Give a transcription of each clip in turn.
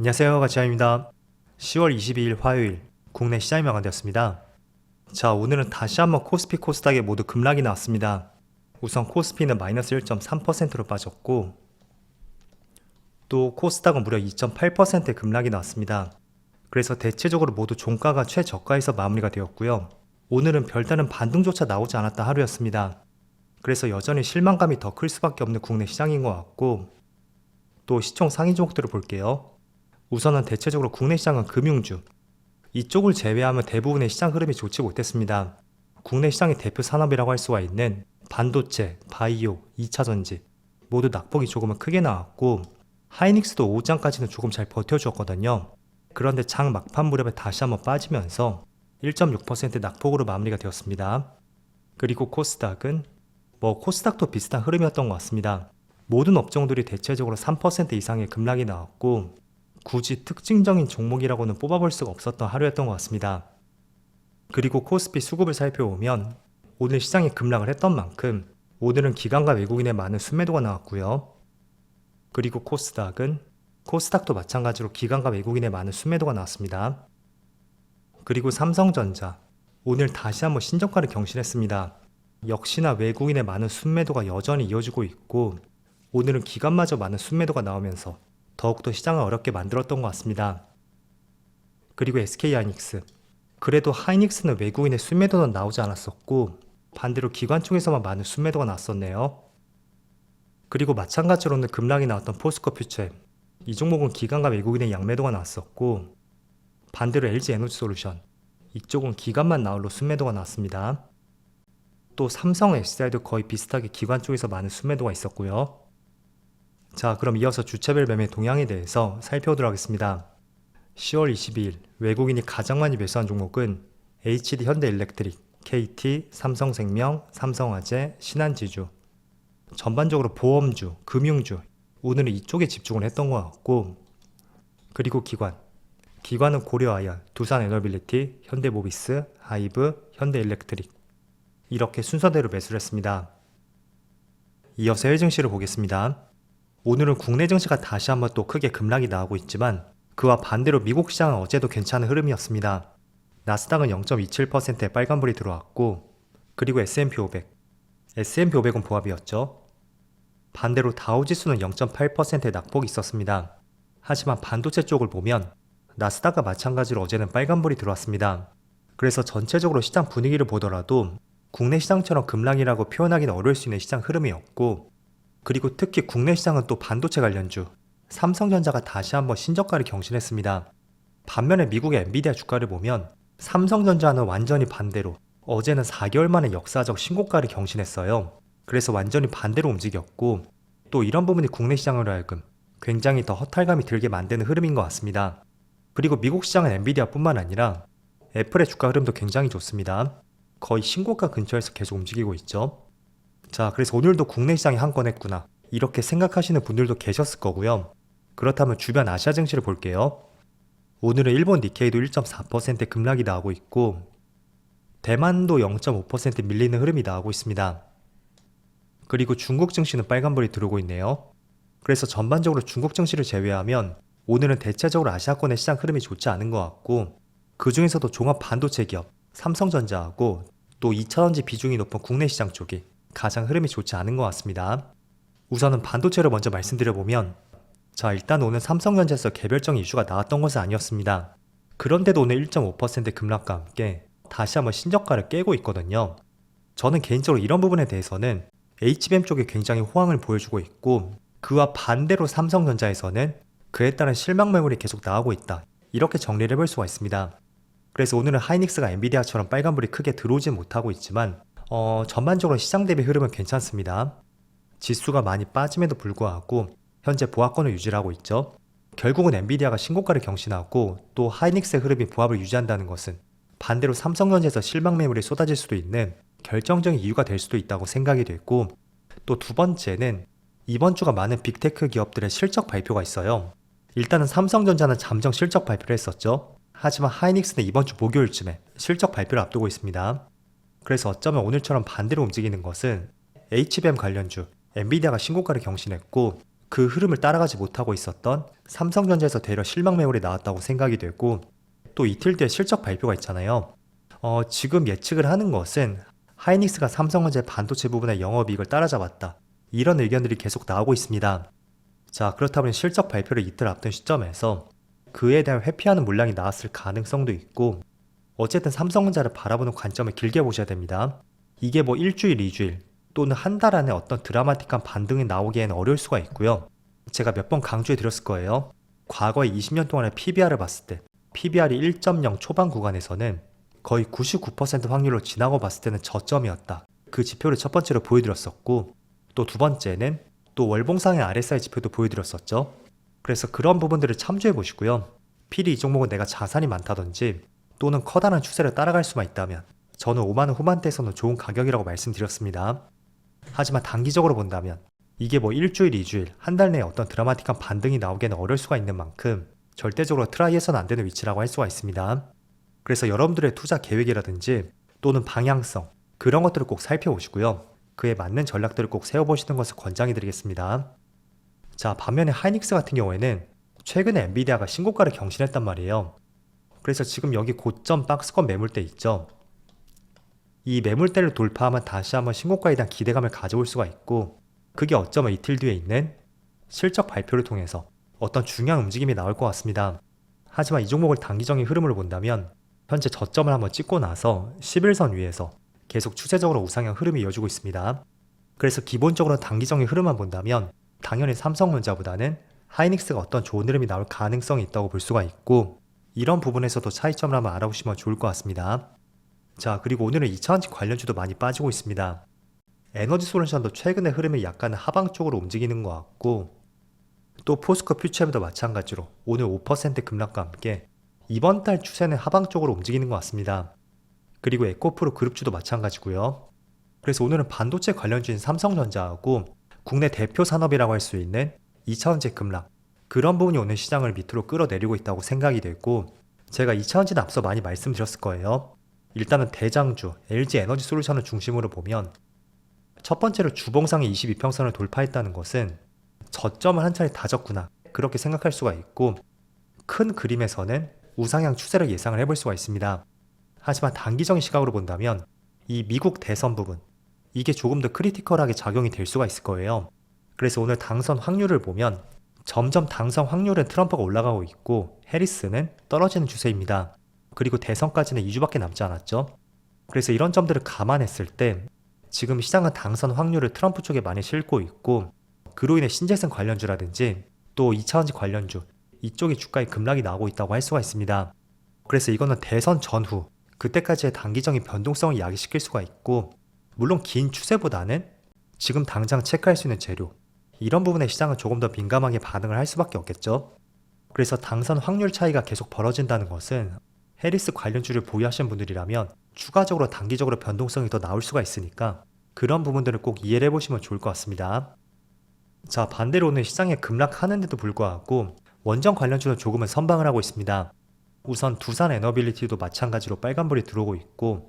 안녕하세요, 가치아입니다. 10월 22일 화요일 국내 시장이 마감되었습니다. 자, 오늘은 다시 한번 코스피 코스닥에 모두 급락이 나왔습니다. 우선 코스피는 마이너스 1.3%로 빠졌고 또 코스닥은 무려 2.8%의 급락이 나왔습니다. 그래서 대체적으로 모두 종가가 최저가에서 마무리가 되었고요. 오늘은 별다른 반등조차 나오지 않았던 하루였습니다. 그래서 여전히 실망감이 더 클 수밖에 없는 국내 시장인 것 같고, 또 시총 상위 종목들을 볼게요. 우선은 대체적으로 국내 시장은 금융주, 이쪽을 제외하면 대부분의 시장 흐름이 좋지 못했습니다. 국내 시장의 대표 산업이라고 할 수가 있는 반도체, 바이오, 2차전지 모두 낙폭이 조금은 크게 나왔고, 하이닉스도 오후장까지는 조금 잘 버텨주었거든요. 그런데 장 막판 무렵에 다시 한번 빠지면서 1.6% 낙폭으로 마무리가 되었습니다. 그리고 코스닥은 코스닥도 비슷한 흐름이었던 것 같습니다. 모든 업종들이 대체적으로 3% 이상의 급락이 나왔고, 굳이 특징적인 종목이라고는 뽑아볼 수가 없었던 하루였던 것 같습니다. 그리고 코스피 수급을 살펴보면 오늘 시장이 급락을 했던 만큼 오늘은 기관과 외국인의 많은 순매도가 나왔고요. 그리고 코스닥도 마찬가지로 기관과 외국인의 많은 순매도가 나왔습니다. 그리고 삼성전자, 오늘 다시 한번 신저가를 경신했습니다. 역시나 외국인의 많은 순매도가 여전히 이어지고 있고, 오늘은 기관마저 많은 순매도가 나오면서 더욱더 시장을 어렵게 만들었던 것 같습니다. 그리고 SK하이닉스, 그래도 하이닉스는 외국인의 순매도는 나오지 않았었고 반대로 기관 쪽에서만 많은 순매도가 나왔었네요. 그리고 마찬가지로는 급락이 나왔던 포스코 퓨처엠, 이 종목은 기관과 외국인의 양매도가 나왔었고, 반대로 LG에너지솔루션, 이쪽은 기관만 나올로 순매도가 나왔습니다. 또 삼성 SDI도 거의 비슷하게 기관 쪽에서 많은 순매도가 있었고요. 자, 그럼 이어서 주체별 매매 동향에 대해서 살펴보도록 하겠습니다. 10월 22일 외국인이 가장 많이 매수한 종목은 HD 현대일렉트릭, KT, 삼성생명, 삼성화재, 신한지주, 전반적으로 보험주, 금융주, 오늘은 이쪽에 집중을 했던 것 같고, 그리고 기관은 고려아연, 두산에너빌리티, 현대모비스, 하이브, 현대일렉트릭, 이렇게 순서대로 매수를 했습니다. 이어서 해외 증시를 보겠습니다. 오늘은 국내 증시가 다시 한번 또 크게 급락이 나오고 있지만 그와 반대로 미국 시장은 어제도 괜찮은 흐름이었습니다. 나스닥은 0.27%의 빨간불이 들어왔고, 그리고 S&P500은 보합이었죠. 반대로 다우지수는 0.8%의 낙폭이 있었습니다. 하지만 반도체 쪽을 보면 나스닥과 마찬가지로 어제는 빨간불이 들어왔습니다. 그래서 전체적으로 시장 분위기를 보더라도 국내 시장처럼 급락이라고 표현하기는 어려울 수 있는 시장 흐름이었고, 그리고 특히 국내 시장은 또 반도체 관련주, 삼성전자가 다시 한번 신저가를 경신했습니다. 반면에 미국의 엔비디아 주가를 보면 삼성전자는 완전히 반대로 어제는 4개월 만에 역사적 신고가를 경신했어요. 그래서 완전히 반대로 움직였고, 또 이런 부분이 국내 시장으로 하여금 굉장히 더 허탈감이 들게 만드는 흐름인 것 같습니다. 그리고 미국 시장은 엔비디아 뿐만 아니라 애플의 주가 흐름도 굉장히 좋습니다. 거의 신고가 근처에서 계속 움직이고 있죠. 자, 그래서 오늘도 국내 시장이 한 건 했구나, 이렇게 생각하시는 분들도 계셨을 거고요. 그렇다면 주변 아시아 증시를 볼게요. 오늘은 일본 니케이도 1.4% 급락이 나오고 있고, 대만도 0.5% 밀리는 흐름이 나오고 있습니다. 그리고 중국 증시는 빨간불이 들어오고 있네요. 그래서 전반적으로 중국 증시를 제외하면 오늘은 대체적으로 아시아권의 시장 흐름이 좋지 않은 것 같고, 그 중에서도 종합 반도체 기업, 삼성전자하고 또 2차전지 비중이 높은 국내 시장 쪽이 가장 흐름이 좋지 않은 것 같습니다. 우선은 반도체를 먼저 말씀드려보면, 자, 일단 오늘 삼성전자에서 개별적인 이슈가 나왔던 것은 아니었습니다. 그런데도 오늘 1.5% 급락과 함께 다시 한번 신저가를 깨고 있거든요. 저는 개인적으로 이런 부분에 대해서는 HBM 쪽에 굉장히 호황을 보여주고 있고, 그와 반대로 삼성전자에서는 그에 따른 실망 매물이 계속 나오고 있다, 이렇게 정리를 해볼 수가 있습니다. 그래서 오늘은 하이닉스가 엔비디아처럼 빨간불이 크게 들어오진 못하고 있지만 전반적으로 시장 대비 흐름은 괜찮습니다. 지수가 많이 빠짐에도 불구하고 현재 보합권을 유지하고 있죠. 결국은 엔비디아가 신고가를 경신하고 또 하이닉스의 흐름이 보합을 유지한다는 것은 반대로 삼성전자에서 실망 매물이 쏟아질 수도 있는 결정적인 이유가 될 수도 있다고 생각이 됐고, 또 두 번째는 이번 주가 많은 빅테크 기업들의 실적 발표가 있어요. 일단은 삼성전자는 잠정 실적 발표를 했었죠. 하지만 하이닉스는 이번 주 목요일쯤에 실적 발표를 앞두고 있습니다. 그래서 어쩌면 오늘처럼 반대로 움직이는 것은 HBM 관련주, 엔비디아가 신고가를 경신했고, 그 흐름을 따라가지 못하고 있었던 삼성전자에서 되려 실망 매물이 나왔다고 생각이 되고, 또 이틀 뒤에 실적 발표가 있잖아요. 지금 예측을 하는 것은 하이닉스가 삼성전자 반도체 부분의 영업이익을 따라잡았다, 이런 의견들이 계속 나오고 있습니다. 자, 그렇다면 실적 발표를 이틀 앞둔 시점에서 그에 대한 회피하는 물량이 나왔을 가능성도 있고, 어쨌든 삼성전자를 바라보는 관점을 길게 보셔야 됩니다. 이게 뭐 일주일, 이주일 또는 한 달 안에 어떤 드라마틱한 반등이 나오기에는 어려울 수가 있고요. 제가 몇 번 강조해 드렸을 거예요. 과거의 20년 동안의 PBR을 봤을 때 PBR이 1.0 초반 구간에서는 거의 99% 확률로 지나고 봤을 때는 저점이었다, 그 지표를 첫 번째로 보여드렸었고, 또 두 번째는 또 월봉상의 RSI 지표도 보여드렸었죠. 그래서 그런 부분들을 참조해 보시고요. 필히 이 종목은 내가 자산이 많다든지 또는 커다란 추세를 따라갈 수만 있다면 저는 5만원 후반대에서는 좋은 가격이라고 말씀드렸습니다. 하지만 단기적으로 본다면 이게 뭐 일주일, 이주일, 한 달 내에 어떤 드라마틱한 반등이 나오기에는 어려울 수가 있는 만큼 절대적으로 트라이해서는 안 되는 위치라고 할 수가 있습니다. 그래서 여러분들의 투자 계획이라든지 또는 방향성, 그런 것들을 꼭 살펴보시고요. 그에 맞는 전략들을 꼭 세워보시는 것을 권장해 드리겠습니다. 자, 반면에 하이닉스 같은 경우에는 최근에 엔비디아가 신고가를 경신했단 말이에요. 그래서 지금 여기 고점 박스권 매물대 있죠. 이 매물대를 돌파하면 다시 한번 신고가에 대한 기대감을 가져올 수가 있고, 그게 어쩌면 이틀 뒤에 있는 실적 발표를 통해서 어떤 중요한 움직임이 나올 것 같습니다. 하지만 이 종목을 단기적인 흐름으로 본다면 현재 저점을 한번 찍고 나서 11선 위에서 계속 추세적으로 우상향 흐름이 이어지고 있습니다. 그래서 기본적으로 단기적인 흐름만 본다면 당연히 삼성전자보다는 하이닉스가 어떤 좋은 흐름이 나올 가능성이 있다고 볼 수가 있고, 이런 부분에서도 차이점을 한번 알아보시면 좋을 것 같습니다. 자, 그리고 오늘은 2차원지 관련주도 많이 빠지고 있습니다. 에너지솔루션도 최근의 흐름이 약간 하방 쪽으로 움직이는 것 같고, 또 포스코 퓨처엠도 마찬가지로 오늘 5% 급락과 함께 이번 달 추세는 하방 쪽으로 움직이는 것 같습니다. 그리고 에코프로 그룹주도 마찬가지고요. 그래서 오늘은 반도체 관련주인 삼성전자하고 국내 대표 산업이라고 할 수 있는 2차원지 급락, 그런 부분이 오늘 시장을 밑으로 끌어내리고 있다고 생각이 되고, 제가 2차원지는 앞서 많이 말씀드렸을 거예요. 일단은 대장주 LG 에너지 솔루션을 중심으로 보면 첫 번째로 주봉상의 22평선을 돌파했다는 것은 저점을 한 차례 다졌구나, 그렇게 생각할 수가 있고, 큰 그림에서는 우상향 추세를 예상을 해볼 수가 있습니다. 하지만 단기적인 시각으로 본다면 이 미국 대선 부분, 이게 조금 더 크리티컬하게 작용이 될 수가 있을 거예요. 그래서 오늘 당선 확률을 보면 점점 당선 확률은 트럼프가 올라가고 있고 해리스는 떨어지는 추세입니다. 그리고 대선까지는 2주밖에 남지 않았죠. 그래서 이런 점들을 감안했을 때 지금 시장은 당선 확률을 트럼프 쪽에 많이 싣고 있고, 그로 인해 신재생 관련주라든지 또 2차원지 관련주, 이쪽이 주가에 급락이 나오고 있다고 할 수가 있습니다. 그래서 이거는 대선 전후, 그때까지의 단기적인 변동성을 야기시킬 수가 있고, 물론 긴 추세보다는 지금 당장 체크할 수 있는 재료, 이런 부분에 시장은 조금 더 민감하게 반응을 할 수밖에 없겠죠. 그래서 당선 확률 차이가 계속 벌어진다는 것은 해리스 관련주를 보유하시는 분들이라면 추가적으로 단기적으로 변동성이 더 나올 수가 있으니까 그런 부분들을 꼭 이해를 해보시면 좋을 것 같습니다. 자, 반대로 오늘 시장에 급락하는데도 불구하고 원전 관련주는 조금은 선방을 하고 있습니다. 우선 두산 에너빌리티도 마찬가지로 빨간불이 들어오고 있고,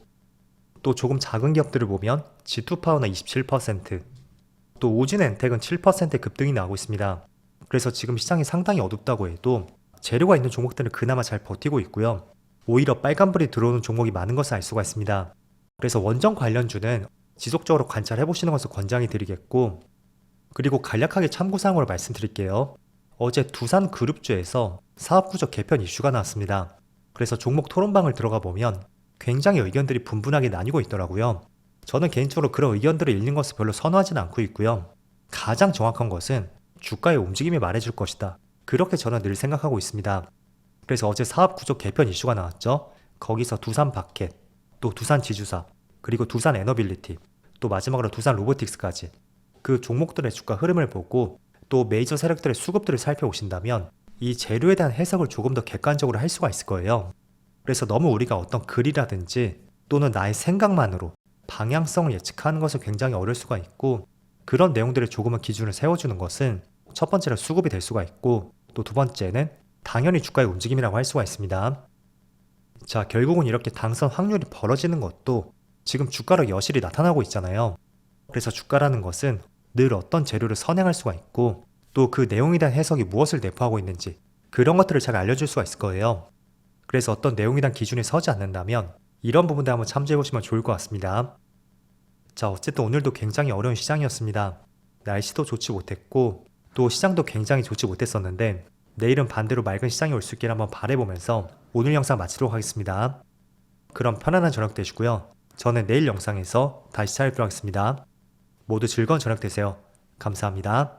또 조금 작은 기업들을 보면 G2파워는 27%, 또 오진엔텍은 7% 급등이 나오고 있습니다. 그래서 지금 시장이 상당히 어둡다고 해도 재료가 있는 종목들은 그나마 잘 버티고 있고요. 오히려 빨간불이 들어오는 종목이 많은 것을 알 수가 있습니다. 그래서 원전 관련주는 지속적으로 관찰해 보시는 것을 권장해 드리겠고, 그리고 간략하게 참고사항으로 말씀드릴게요. 어제 두산 그룹주에서 사업구조 개편 이슈가 나왔습니다. 그래서 종목 토론방을 들어가 보면 굉장히 의견들이 분분하게 나뉘고 있더라고요. 저는 개인적으로 그런 의견들을 읽는 것을 별로 선호하지는 않고 있고요. 가장 정확한 것은 주가의 움직임이 말해줄 것이다, 그렇게 저는 늘 생각하고 있습니다. 그래서 어제 사업구조 개편 이슈가 나왔죠. 거기서 두산 바켓, 또 두산 지주사, 그리고 두산 에너빌리티, 또 마지막으로 두산 로보틱스까지 그 종목들의 주가 흐름을 보고 또 메이저 세력들의 수급들을 살펴보신다면 이 재료에 대한 해석을 조금 더 객관적으로 할 수가 있을 거예요. 그래서 너무 우리가 어떤 글이라든지 또는 나의 생각만으로 방향성을 예측하는 것은 굉장히 어려울 수가 있고, 그런 내용들을 조금은 기준을 세워주는 것은 첫 번째로 수급이 될 수가 있고, 또 두 번째는 당연히 주가의 움직임이라고 할 수가 있습니다. 자, 결국은 이렇게 당선 확률이 벌어지는 것도 지금 주가로 여실히 나타나고 있잖아요. 그래서 주가라는 것은 늘 어떤 재료를 선행할 수가 있고, 또 그 내용에 대한 해석이 무엇을 내포하고 있는지 그런 것들을 잘 알려줄 수가 있을 거예요. 그래서 어떤 내용에 대한 기준이 서지 않는다면 이런 부분들 한번 참조해 보시면 좋을 것 같습니다. 자, 어쨌든 오늘도 굉장히 어려운 시장이었습니다. 날씨도 좋지 못했고 또 시장도 굉장히 좋지 못했었는데 내일은 반대로 맑은 시장이 올 수 있기를 한번 바라보면서 오늘 영상 마치도록 하겠습니다. 그럼 편안한 저녁 되시고요. 저는 내일 영상에서 다시 찾아뵙도록 하겠습니다. 모두 즐거운 저녁 되세요. 감사합니다.